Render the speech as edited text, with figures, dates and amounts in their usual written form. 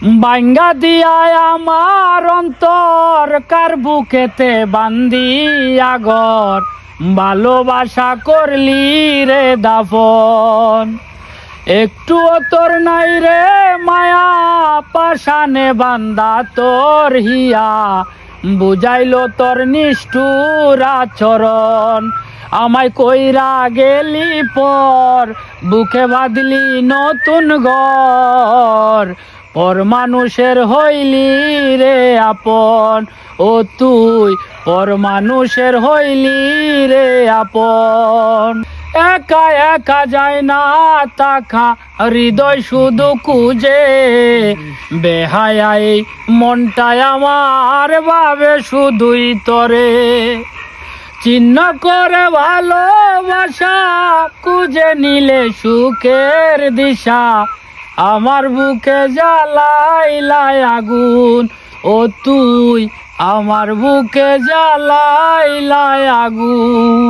বাঙ্গা দিয়ায় আমার অন্তর কার বুকেতে বান্দিয়া ঘর, ভালোবাসা করলি রে দাফন। একটু তোর নাই রে মায়া, পাশানে বান্দা তোর হিয়া, বুঝাইলো তোর নিষ্ঠুর আচরণ। আমায় কইরা গেলি পর, বুকে বাঁধলি নতুন ঘর, পর মানুষের হইলি রে আপন। ও তুই পর মানুষের হইলি রে আপন। একা একা যায় না তাকা, হৃদয় শুধু কুজে, বেহায়াই মনটাই আমার ভাবে শুধুই তরে। চিহ্ন করে ভালোবাসা খুঁজে নিলে সুখের দিশা, আমার বুকে জ্বালাইলাই আগুন। ও তুই আমার বুকে জ্বালাইলাই আগুন।